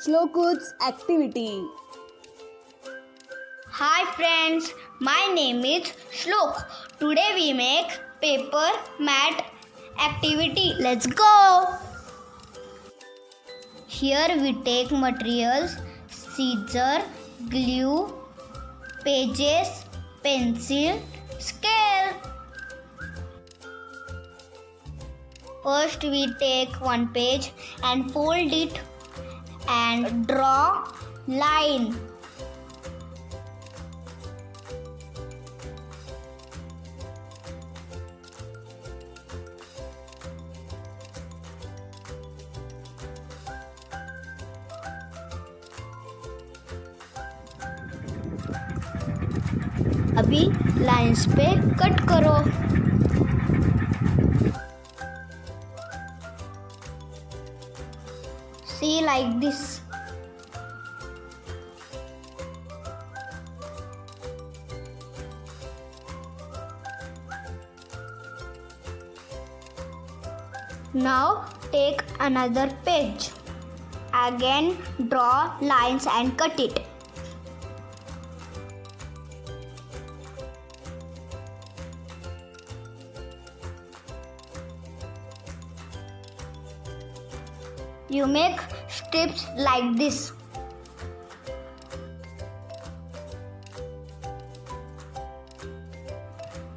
Shloku's activity. Hi friends, my name is Shlok. Today we make paper mat activity. Let's go! Here we take materials, scissor, glue, pages, pencil, scale. First we take one page and fold it and draw line. अभी lines पे cut करो. See like this. Now take another page. Again draw lines and cut it. You make strips like this.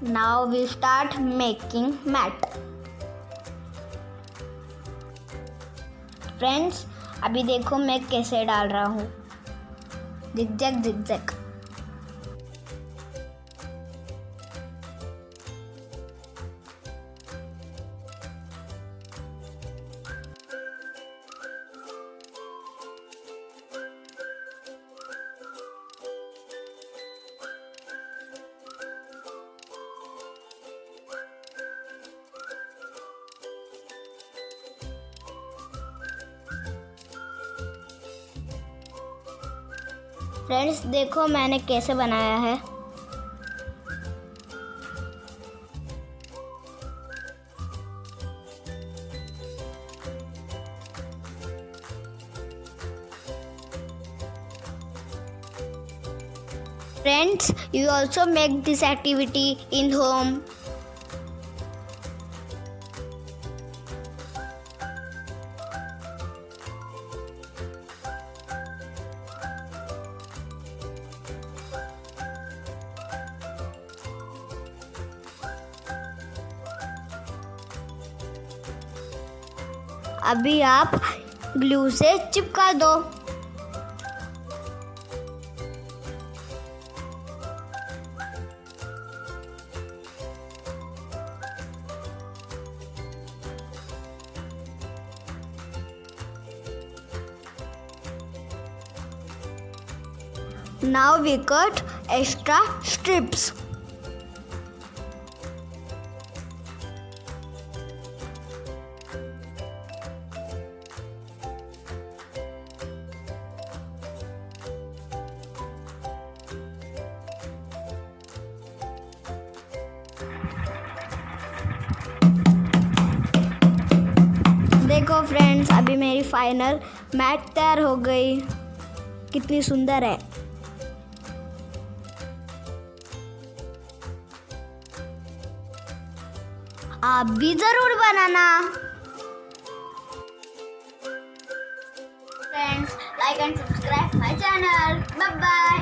Now we start making mat. Friends, अभी देखो मैं कैसे डाल रहा हूँ. Zigzag zigzag. फ्रेंड्स देखो मैंने कैसे बनाया है. Friends, you also make this activity in home. अभी आप ग्लू से चिपका दो. Now we cut extra strips. देखो फ्रेंड्स अभी मेरी फाइनल मैट तैयार हो गई. कितनी सुंदर है. आप भी जरूर बनाना. Friends like and subscribe my channel. Bye bye.